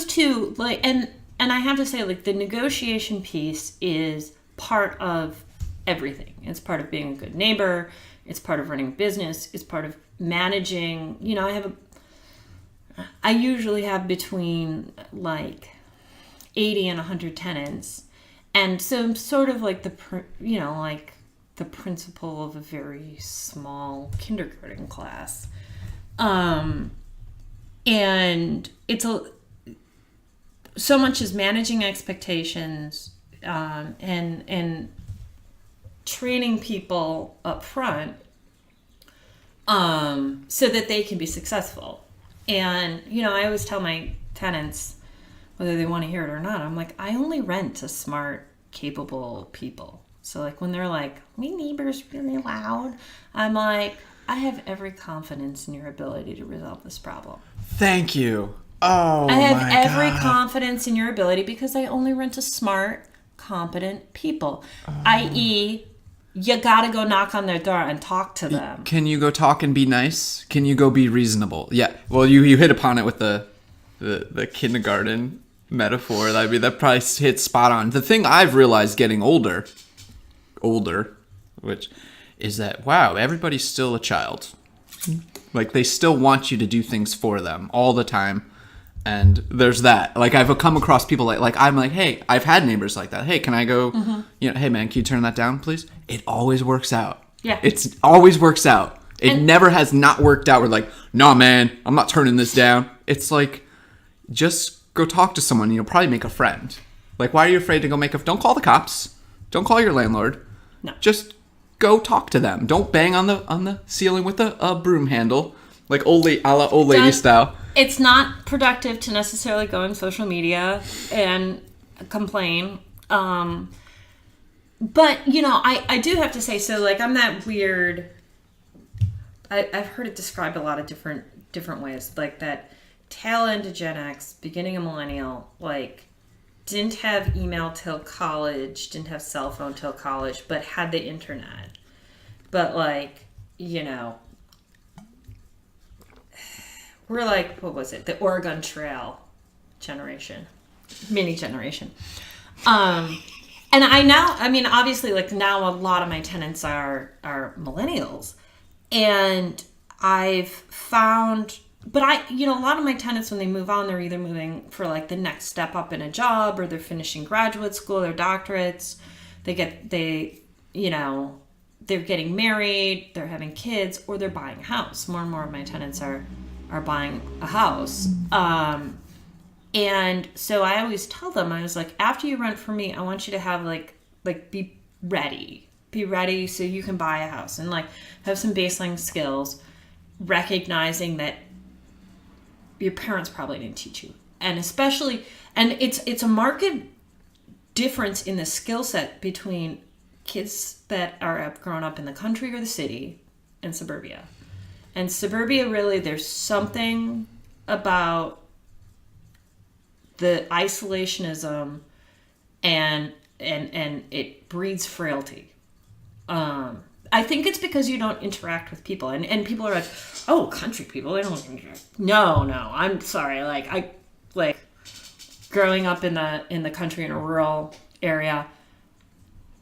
two, like, and I have to say, like, the negotiation piece is part of everything. It's part of being a good neighbor. It's part of running a business. It's part of managing. I usually have between like 80 and 100 tenants. And so I'm sort of like the principal of a very small kindergarten class. And it's so much as managing expectations, and training people up front, so that they can be successful. And, I always tell my tenants, whether they want to hear it or not, I'm like, I only rent to smart, capable people. So, like, when they're like, my neighbor's really loud, I'm like, I have every confidence in your ability to resolve this problem. Thank you. Oh, I have every confidence in your ability because I only rent to smart, competent people. I.e., you gotta go knock on their door and talk to them. Can you go talk and be nice? Can you go be reasonable? Yeah. Well, you hit upon it with the kindergarten metaphor. I mean, that probably hits spot on. The thing I've realized getting older, which is that, wow, everybody's still a child. Like, they still want you to do things for them all the time. And there's that. Like, I've come across people like I'm like, hey, I've had neighbors like that. Hey, can I go, hey, man, can you turn that down, please? It always works out. Yeah. It's always works out. It never has not worked out. We're like, nah, man, I'm not turning this down. It's like, just go talk to someone. You'll probably make a friend. Like, why are you afraid to go don't call the cops. Don't call your landlord. No. Just go talk to them. Don't bang on the ceiling with a broom handle. Like a la old lady style. It's not productive to necessarily go on social media and complain. But, I do have to say, so, like, I'm that weird... I've heard it described a lot of different ways. Like, that tail end of Gen X, beginning of millennial, like, didn't have email till college, didn't have cell phone till college, but had the internet. But, like, we're like, what was it? The Oregon Trail generation. Mini generation. And obviously, like, now a lot of my tenants are millennials. And I've found, but a lot of my tenants, when they move on, they're either moving for, like, the next step up in a job, or they're finishing graduate school, their doctorates. They're getting married, they're having kids, or they're buying a house. More and more of my tenants are buying a house. And so I always tell them, I was like, after you rent for me, I want you to have like be ready. Be ready so you can buy a house, and, like, have some baseline skills, recognizing that your parents probably didn't teach you. And especially, and it's a marked difference in the skill set between kids that have grown up in the country or the city and suburbia. And suburbia, really, there's something about the isolationism and it breeds frailty. I think it's because you don't interact with people, and people are like, oh, country people, they don't interact. No, I'm sorry. Like, growing up in the country, in a rural area,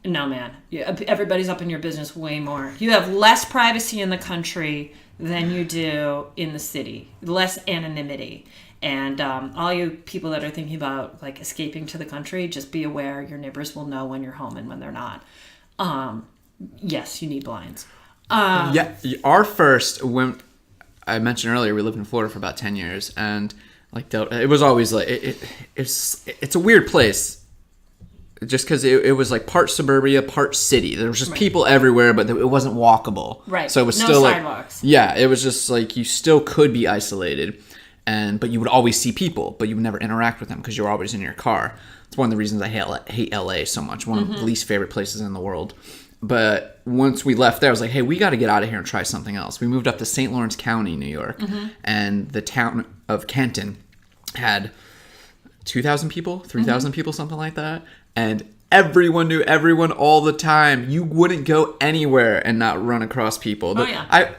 no, man, everybody's up in your business way more. You have less privacy in the country than you do in the city, less anonymity. And all you people that are thinking about, like, escaping to the country, just be aware your neighbors will know when you're home and when they're not. Yes, you need blinds. Our first, when I mentioned earlier, we lived in Florida for about 10 years, and, like, it was always like it's a weird place, just because it was like part suburbia, part city. There was just people everywhere, but it wasn't walkable. Right. So it was no still sidewalks. Like, it was just like you still could be isolated, but you would always see people, but you would never interact with them because you were always in your car. It's one of the reasons I hate LA so much. One of the least favorite places in the world. But once we left there, I was like, hey, we got to get out of here and try something else. We moved up to St. Lawrence County, New York, and the town of Kenton had 2,000 people, 3,000 people, something like that. And everyone knew everyone all the time. You wouldn't go anywhere and not run across people.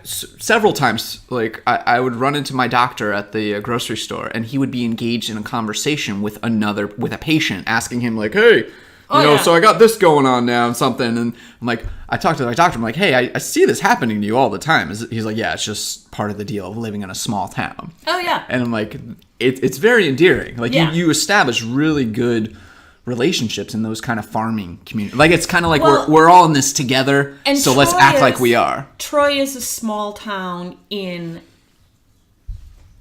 Several times, like, I would run into my doctor at the grocery store, and he would be engaged in a conversation with a patient, asking him, like, hey, so I got this going on now and something. And I'm like, I talked to my doctor. I'm like, hey, I see this happening to you all the time. He's like, yeah, it's just part of the deal of living in a small town. Oh, yeah. And I'm like, it's very endearing. Like, you establish really good relationships in those kind of farming communities. Like, it's kind of like we're all in this together, so let's act like we are. Troy is a small town in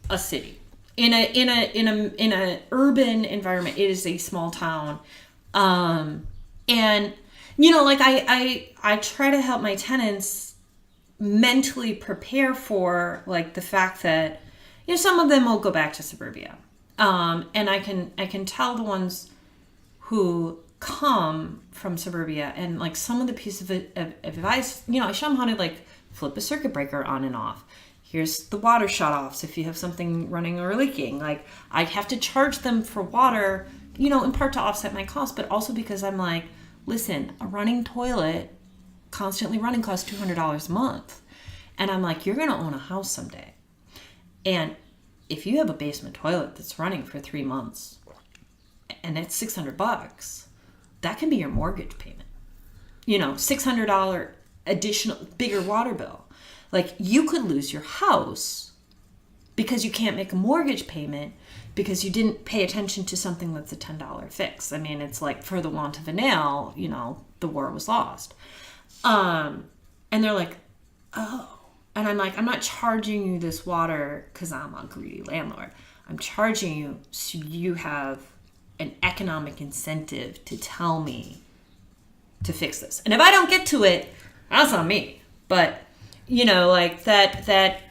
a city. In a urban environment, it is a small town. And like, I try to help my tenants mentally prepare for, like, the fact that, some of them will go back to suburbia. And I can tell the ones who come from suburbia, and, like, some of the pieces of advice, I show them how to, like, flip a circuit breaker on and off. Here's the water shutoffs if you have something running or leaking. Like, I have to charge them for water, in part to offset my costs, but also because I'm like, listen, a running toilet, constantly running, costs $200 a month. And I'm like, you're going to own a house someday. And if you have a basement toilet that's running for 3 months, and it's $600, that can be your mortgage payment. $600 additional, bigger water bill. Like, you could lose your house because you can't make a mortgage payment because you didn't pay attention to something that's a $10 fix. I mean, it's like, for the want of a nail, you know, the war was lost. And they're like, oh. And I'm like, I'm not charging you this water because I'm a greedy landlord. I'm charging you so you have an economic incentive to tell me to fix this. And if I don't get to it, that's on me. But, you know, like that,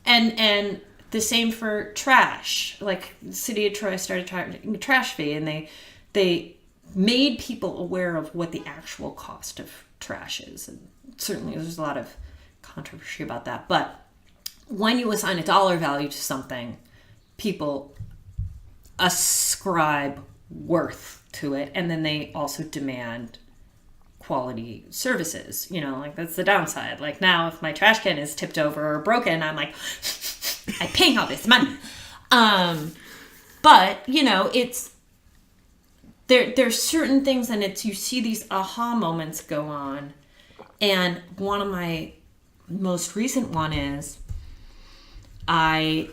and the same for trash. Like, the city of Troy started charging a trash fee, and they made people aware of what the actual cost of trash is. And certainly there's a lot of controversy about that. But when you assign a dollar value to something, people ascribe worth to it, and then they also demand quality services. You know, like, that's the downside. Like, now if my trash can is tipped over or broken, I'm like, I pay all this money. But, you know, it's there's certain things, and it's, you see these aha moments go on. And one of my most recent one is, I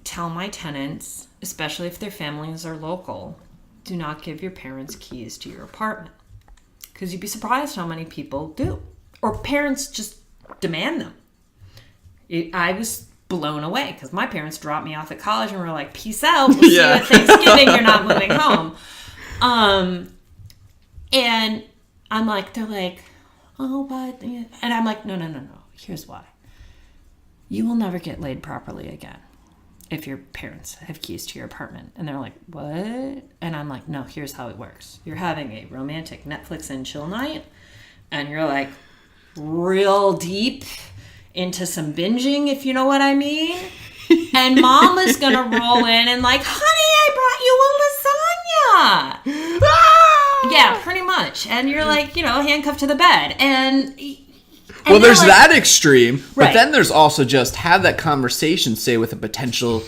tell my tenants, especially if their families are local, do not give your parents keys to your apartment. Because you'd be surprised how many people do. Or parents just demand them. I was blown away because my parents dropped me off at college and were like, peace out. We'll see you at Thanksgiving. You're not moving home. And I'm like, they're like, oh, but... And I'm like, no. Here's why. You will never get laid properly again if your parents have keys to your apartment. And they're like, what? And I'm like, no, here's how it works. You're having a romantic Netflix and chill night, and you're like real deep into some binging, if you know what I mean. And mom is going to roll in and like, honey, I brought you a lasagna. Yeah, pretty much. And you're like, you know, handcuffed to the bed. And well, there's like, that extreme, but right. Then there's also just have that conversation, say, with a potential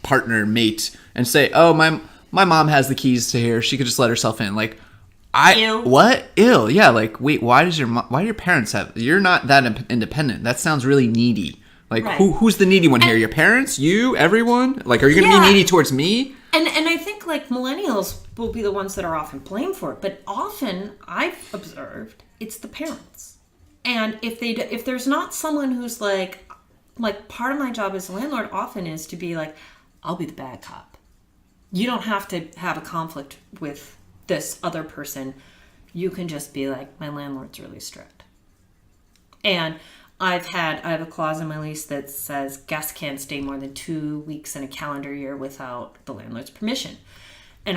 partner, mate, and say, oh, my mom has the keys to here. She could just let herself in. Like, Ew. What? Ew. Yeah, like, wait, why do your parents have... You're not that independent. That sounds really needy. Like, right. who's the needy one here? Your parents? You? Everyone? Like, are you going to be needy towards me? And I think, like, millennials will be the ones that are often blamed for it. But often, I've observed, it's the parents. And if there's not someone who's like part of my job as a landlord often is to be like, I'll be the bad cop. You don't have to have a conflict with this other person. You can just be like, my landlord's really strict. And I have a clause in my lease that says guests can't stay more than 2 weeks in a calendar year without the landlord's permission. And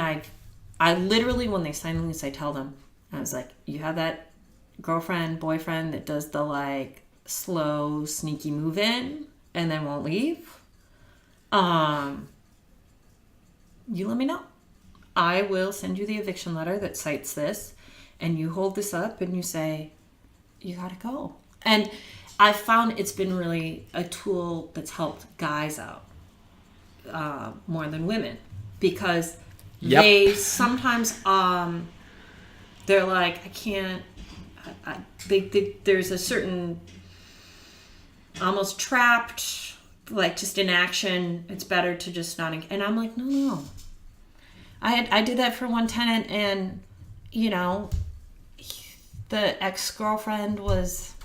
I literally, when they sign the lease, I tell them, I was like, you have that girlfriend, boyfriend that does the like slow, sneaky move in and then won't leave. You let me know. I will send you the eviction letter that cites this, and you hold this up and you say, you gotta go. And I found it's been really a tool that's helped guys out more than women, because they sometimes they're like, I can't. There's a certain almost trapped, like just inaction. It's better to just not. And I'm like, no. I did that for one tenant, and you know, the ex-girlfriend was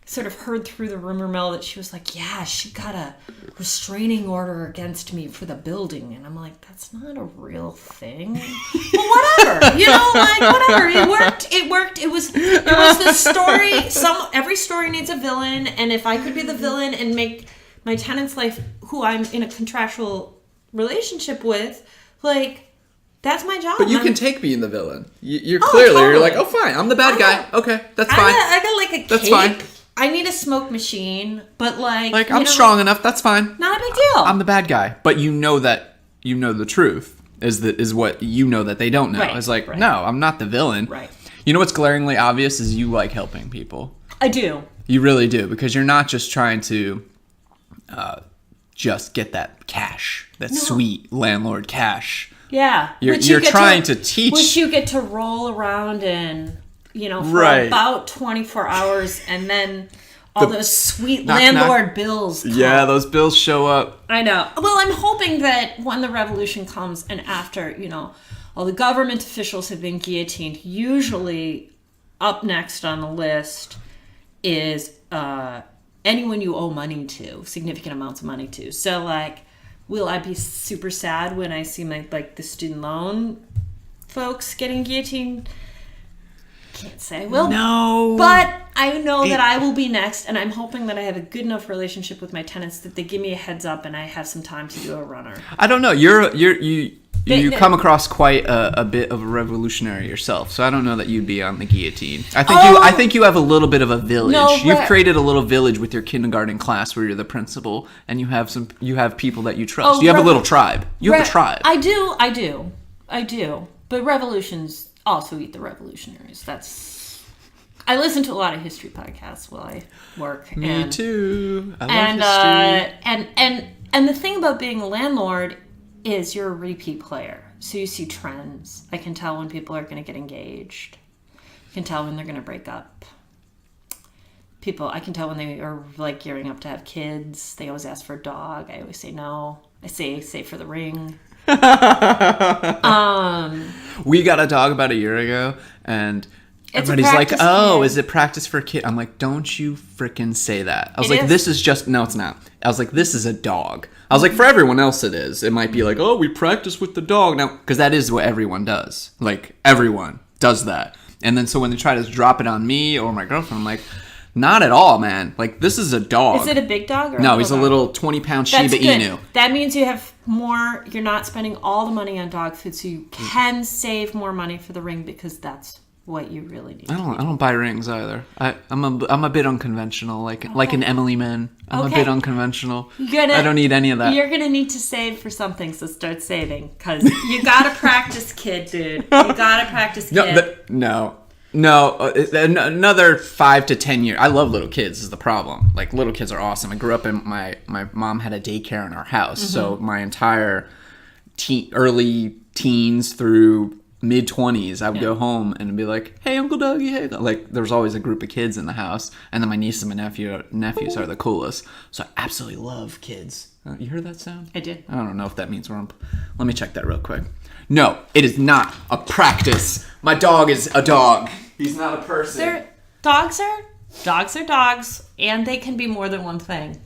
sort of heard through the rumor mill that she was like, yeah, she got a restraining order against me for the building. And I'm like, that's not a real thing. But whatever, you know, like whatever. It worked. It was the story. Every story needs a villain. And if I could be the villain and make my tenant's life, who I'm in a contractual relationship with, like, that's my job. But you can take being the villain. You're clearly, totally. You're like, oh, fine, I'm the bad guy. Okay, that's fine. I got like a cake. That's fine. I need a smoke machine, but like I'm strong enough. That's fine. Not a big deal. I'm the bad guy, but you know the truth is what you know that they don't know. It's like, no, I'm not the villain. Right. You know what's glaringly obvious is you like helping people. I do. You really do, because you're not just trying to just get that cash, that sweet landlord cash. Yeah. You're trying to teach. Which you get to roll around in, you know, for about 24 hours, and then all those sweet knock, landlord knock. bills come. Yeah, those bills show up. I know. Well, I'm hoping that when the revolution comes and after, all the government officials have been guillotined, usually up next on the list is anyone you owe money to, significant amounts of money to. So, like, will I be super sad when I see the student loan folks getting guillotined? Can't say I will. No. But I know that I will be next, and I'm hoping that I have a good enough relationship with my tenants that they give me a heads up and I have some time to do a runner. I don't know. You come across quite a bit of a revolutionary yourself, so I don't know that you'd be on the guillotine. I think you have a little bit of a village. No, You've created a little village with your kindergarten class where you're the principal, and you have people that you trust. You have a little tribe. You have a tribe. I do. But revolutions also eat the revolutionaries. I listen to a lot of history podcasts while I work. Me too. I love history. And the thing about being a landlord is you're a repeat player. So you see trends. I can tell when people are going to get engaged. I can tell when they're going to break up. I can tell when they are gearing up to have kids. They always ask for a dog. I always say no. I say for the ring. We got a dog about a year ago, and everybody's like, "Oh, is it practice for a kid?" I'm like, "Don't you freaking say that!" I was like, "This is just no, it's not." I was like, "This is a dog." I was like, "For everyone else, it is. It might be like, oh, we practice with the dog now, because that is what everyone does. Like everyone does that." And then so when they try to drop it on me or my girlfriend, I'm like, "Not at all, man. Like, this is a dog." Is it a big dog or no? He's a little 20-pound Shiba Inu. That means you have more. You're not spending all the money on dog food, so you can save more money for the ring because that's what you really need. I don't buy rings either. I'm a bit unconventional, like an Emily Menn. I'm a bit unconventional. I don't need any of that. You're gonna need to save for something, so start saving because you gotta practice, kid, dude. You gotta practice, kid. No, another 5 to 10 years. I love little kids is the problem. Like, little kids are awesome. I grew up in my mom had a daycare in our house. Mm-hmm. So my entire early teens through mid-20s, I would go home and be like, "Hey, Uncle Dougie, hey." Like, there's always a group of kids in the house. And then my niece and my nephews are the coolest. So I absolutely love kids. You heard that sound? I did. I don't know if that means let me check that real quick. No, it is not a practice. My dog is a dog. He's not a person. Dogs are dogs, and they can be more than one thing.